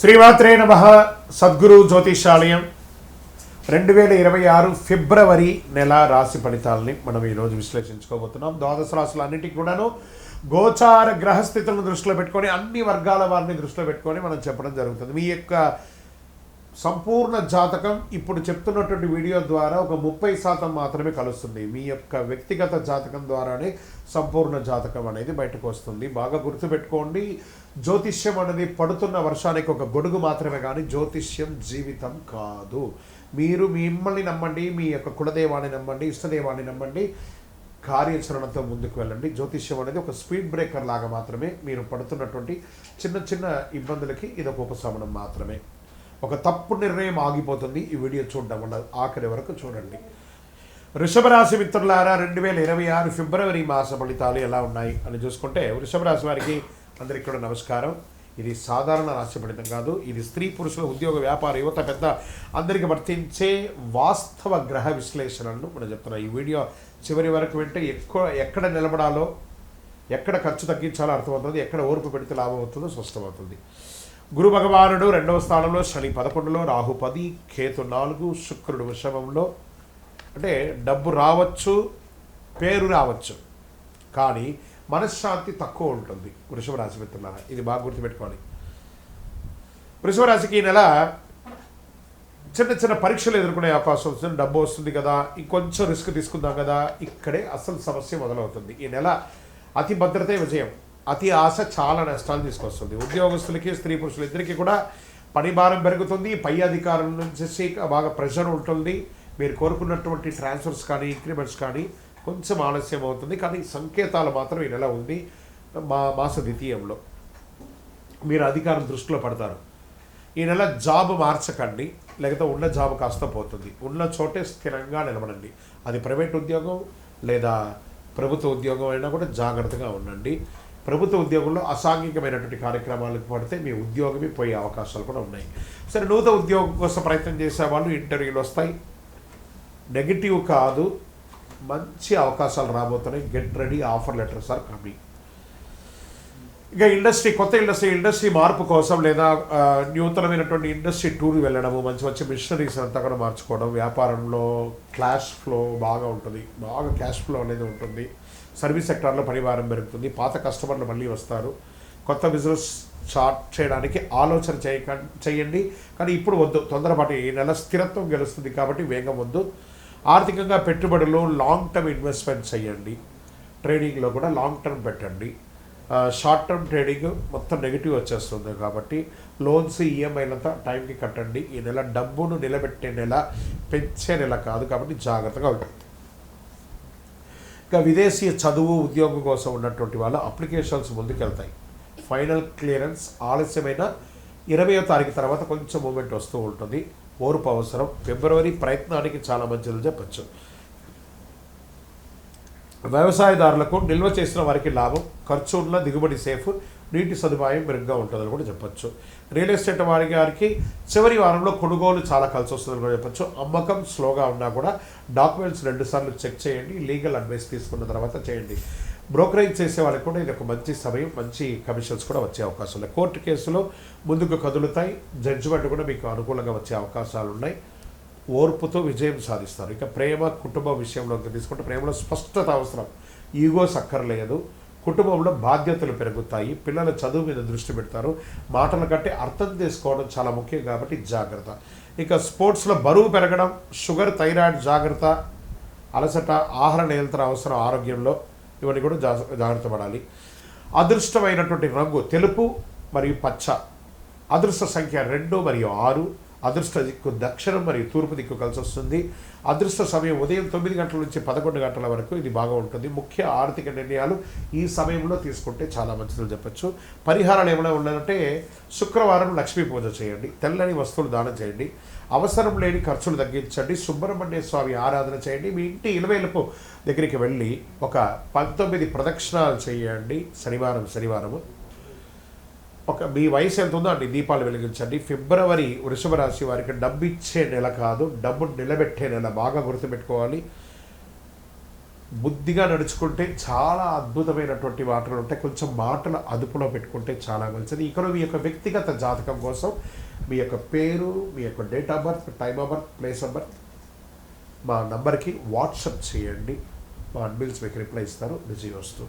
శ్రీమాత్రే నమః. సద్గురు జ్యోతిషాలయం 2026 ఫిబ్రవరి నెల రాశి ఫలితాలని మనం ఈరోజు విశ్లేషించుకోబోతున్నాం. ద్వాదశ రాశులు అన్నింటికి కూడాను గోచార గ్రహస్థితులను దృష్టిలో పెట్టుకొని అన్ని వర్గాల వారిని దృష్టిలో పెట్టుకొని మనం చెప్పడం జరుగుతుంది. మీ యొక్క సంపూర్ణ జాతకం ఇప్పుడు చెప్తున్నటువంటి వీడియో ద్వారా ఒక 30% మాత్రమే కలుస్తుంది. మీ యొక్క వ్యక్తిగత జాతకం ద్వారానే సంపూర్ణ జాతకం అనేది బయటకు వస్తుంది. బాగా గుర్తుపెట్టుకోండి, జ్యోతిష్యం అనేది పడుతున్న వర్షానికి ఒక గొడుగు మాత్రమే, కానీ జ్యోతిష్యం జీవితం కాదు. మీరు మిమ్మల్ని నమ్మండి, మీ యొక్క కులదేవాన్ని నమ్మండి, ఇష్టదేవాన్ని నమ్మండి, కార్యాచరణతో ముందుకు వెళ్ళండి. జ్యోతిష్యం అనేది ఒక స్పీడ్ బ్రేకర్ లాగా మాత్రమే. మీరు పడుతున్నటువంటి చిన్న చిన్న ఇబ్బందులకి ఇది ఒక ఉపశమనం మాత్రమే. ఒక తప్పు నిర్ణయం ఆగిపోతుంది ఈ వీడియో చూడడం వల్ల. ఆఖరి వరకు చూడండి. వృషభ రాశి మిత్రులారా, 2026 ఫిబ్రవరి మాస ఫలితాలు ఎలా ఉన్నాయి అని చూసుకుంటే, వృషభ రాశి వారికి అందరికీ కూడా నమస్కారం. ఇది సాధారణ రాశి ఫలితం కాదు. ఇది స్త్రీ పురుషుల ఉద్యోగ వ్యాపార యువత పెద్ద అందరికీ వర్తించే వాస్తవ గ్రహ విశ్లేషణలను మనం చెప్తున్నాం. ఈ వీడియో చివరి వరకు వింటే ఎక్కడ నిలబడాలో, ఎక్కడ ఖర్చు తగ్గించాలో అర్థమవుతుంది, ఎక్కడ ఓర్పు పెడితే లాభం అవుతుందో స్పష్టమవుతుంది. గురు భగవానుడు 2వ స్థానంలో, శని 11లో, రాహు 10, కేతు 4, శుక్రుడు వృషభంలో. అంటే డబ్బు రావచ్చు, పేరు రావచ్చు, కానీ మనశ్శాంతి తక్కువ ఉంటుంది. వృషభ రాశి మిత్రులారా, ఇది బాగా గుర్తుపెట్టుకోవాలి. వృషభ రాశికి ఈ నెల చిన్న చిన్న పరీక్షలు ఎదుర్కొనే అవకాశం వస్తుంది. డబ్బు వస్తుంది కదా, ఇంకొంచెం రిస్క్ తీసుకుందాం కదా, ఇక్కడే అసలు సమస్య మొదలవుతుంది. ఈ నెల అతి భద్రతే విజయం, అతి ఆశ చాలా నష్టాలు తీసుకొస్తుంది. ఉద్యోగస్తులకి, స్త్రీ పురుషులు ఇద్దరికీ కూడా పని భారం పెరుగుతుంది. పై అధికారుల నుంచి బాగా ప్రెషర్ ఉంటుంది. మీరు కోరుకున్నటువంటి ట్రాన్స్ఫర్స్ కానీ, ఇంక్రిమెంట్స్ కానీ కొంచెం ఆలస్యం అవుతుంది, కానీ సంకేతాలు మాత్రం ఈ నెల ఉంది. మాస ద్వితీయంలో మీరు అధికారం దృష్టిలో పడతారు. ఈ నెల జాబ్ మార్చకండి, లేకపోతే ఉన్న జాబ్ కాస్త పోతుంది. ఉన్న చోటే స్థిరంగా నిలబడండి. అది ప్రైవేట్ ఉద్యోగం లేదా ప్రభుత్వ ఉద్యోగం అయినా కూడా జాగ్రత్తగా ఉండండి. ప్రభుత్వ ఉద్యోగంలో అసాంఘికమైనటువంటి కార్యక్రమాలకు పడితే మీ ఉద్యోగమే పోయే అవకాశాలు కూడా ఉన్నాయి. సరే, నూతన ఉద్యోగం కోసం ప్రయత్నం చేసే వాళ్ళు ఇంటర్వ్యూలు వస్తాయి. నెగిటివ్ కాదు, మంచి అవకాశాలు రాబోతున్నాయి. Get ready, offer letters are coming. ఇక కొత్త ఇండస్ట్రీ మార్పు కోసం లేదా నూతనమైనటువంటి ఇండస్ట్రీ టూర్ వెళ్ళడము, మంచి మిషనరీస్ అంతా కూడా మార్చుకోవడం, వ్యాపారంలో క్యాష్ ఫ్లో బాగా ఉంటుంది, బాగా క్యాష్ ఫ్లో అనేది ఉంటుంది. సర్వీస్ సెక్టార్లో పరివారం పెరుగుతుంది. పాత కస్టమర్లు మళ్ళీ వస్తారు. కొత్త బిజినెస్ స్టార్ట్ చేయడానికి ఆలోచన చేయండి, కానీ ఇప్పుడు వద్దు, తొందరపాటు. ఈ నెల స్థిరత్వం గెలుస్తుంది కాబట్టి వేగం వద్దు. ఆర్థికంగా పెట్టుబడులు, లాంగ్ టర్మ్ ఇన్వెస్ట్మెంట్ చేయండి. ట్రేడింగ్లో కూడా లాంగ్ టర్మ్ పెట్టండి. షార్ట్ టర్మ్ ట్రేడింగ్ మొత్తం నెగిటివ్ వచ్చేస్తుంది కాబట్టి లోన్స్, ఈఎంఐలంతా టైంకి కట్టండి. ఈ నెల డబ్బును నిలబెట్టే నెల, పెంచే నెల కాదు కాబట్టి జాగ్రత్తగా ఉంటుంది. ఇంకా విదేశీ చదువు, ఉద్యోగం కోసం ఉన్నటువంటి వాళ్ళ అప్లికేషన్స్ ముందుకెళ్తాయి. ఫైనల్ క్లియరెన్స్ ఆలస్యమైన 20వ తారీఖు తర్వాత కొంచెం మూమెంట్ వస్తూ ఉంటుంది. ఓర్పు అవసరం. ఫిబ్రవరి ప్రయత్నానికి చాలా మంచిది చెప్పచ్చు. వ్యవసాయదారులకు నిల్వ చేసిన వారికి లాభం, ఖర్చు ఉన్న దిగుబడి సేఫ్, నీటి సదుపాయం మెరుగ్గా ఉంటుందని కూడా చెప్పచ్చు. రియల్ ఎస్టేట్ వారికి చివరి వారంలో కొనుగోలు చాలా కలిసి వస్తుందని కూడా చెప్పచ్చు. అమ్మకం స్లోగా ఉన్నా కూడా డాక్యుమెంట్స్ 2 సార్లు చెక్ చేయండి. లీగల్ అడ్వైస్ తీసుకున్న తర్వాత చేయండి. బ్రోకరేజ్ చేసే వాళ్ళకి కూడా ఇది ఒక మంచి సమయం, మంచి కమిషన్స్ కూడా వచ్చే అవకాశం ఉన్నాయి. కోర్టు కేసులో ముందుకు కదులుతాయి. జడ్జిమెంట్ కూడా మీకు అనుకూలంగా వచ్చే అవకాశాలు ఉన్నాయి. ఓర్పుతో విజయం సాధిస్తారు. ఇక ప్రేమ, కుటుంబం విషయంలోకి తీసుకుంటే ప్రేమలో స్పష్టత అవసరం, ఈగోస్ అక్కర్లేదు. కుటుంబంలో బాధ్యతలు పెరుగుతాయి. పిల్లల చదువు మీద దృష్టి పెడతారు. మాటల కంటే అర్థం చేసుకోవడం చాలా ముఖ్యం కాబట్టి జాగ్రత్త. ఇక స్పోర్ట్స్లో బరువు పెరగడం, షుగర్, థైరాయిడ్ జాగ్రత్త, అలసట, ఆహార నియంత్రణ అవసరం ఆరోగ్యంలో, ఇవన్నీ కూడా జాగ్రత్త పడాలి. అదృష్టమైనటువంటి రంగు తెలుపు మరియు పచ్చ. అదృష్ట సంఖ్య 2 మరియు 6. అదృష్ట దిక్కు దక్షిణం మరియు తూర్పు దిక్కు కలిసి వస్తుంది. అదృష్ట సమయం ఉదయం 9 గంటల నుంచి 11 గంటల వరకు ఇది బాగా ఉంటుంది. ముఖ్య ఆర్థిక నిర్ణయాలు ఈ సమయంలో తీసుకుంటే చాలా మంచిదని చెప్పచ్చు. పరిహారాలు ఏమైనా ఉన్నాయంటే, శుక్రవారం లక్ష్మీ పూజ చేయండి. తెల్లని వస్తువులు దానం చేయండి. అవసరం లేని ఖర్చులు తగ్గించండి. సుబ్రహ్మణ్య స్వామి ఆరాధన చేయండి. మీ ఇంటి ఇలవేలుపు దగ్గరికి వెళ్ళి ఒక 19 ప్రదక్షిణాలు చేయండి. శనివారము మీ వయసు ఎంత ఉందో అన్ని దీపాలు వెలిగించండి. ఫిబ్రవరి వృషభ రాశి వారికి డబ్బు ఇచ్చే నెల కాదు, డబ్బు నిలబెట్టే నెల. బాగా గుర్తుపెట్టుకోవాలి. బుద్ధిగా నడుచుకుంటే చాలా అద్భుతమైనటువంటి మాటలు ఉంటాయి. కొంచెం మాటలు అదుపులో పెట్టుకుంటే చాలా మంచిది. ఇక్కడ మీ యొక్క వ్యక్తిగత జాతకం కోసం మీ యొక్క పేరు, మీ యొక్క date of birth, time of birth, place of birth మా నంబర్కి వాట్సప్ చేయండి. మా అడ్మిన్స్ మీకు రిప్లై ఇస్తారు. బిజీ వస్తూ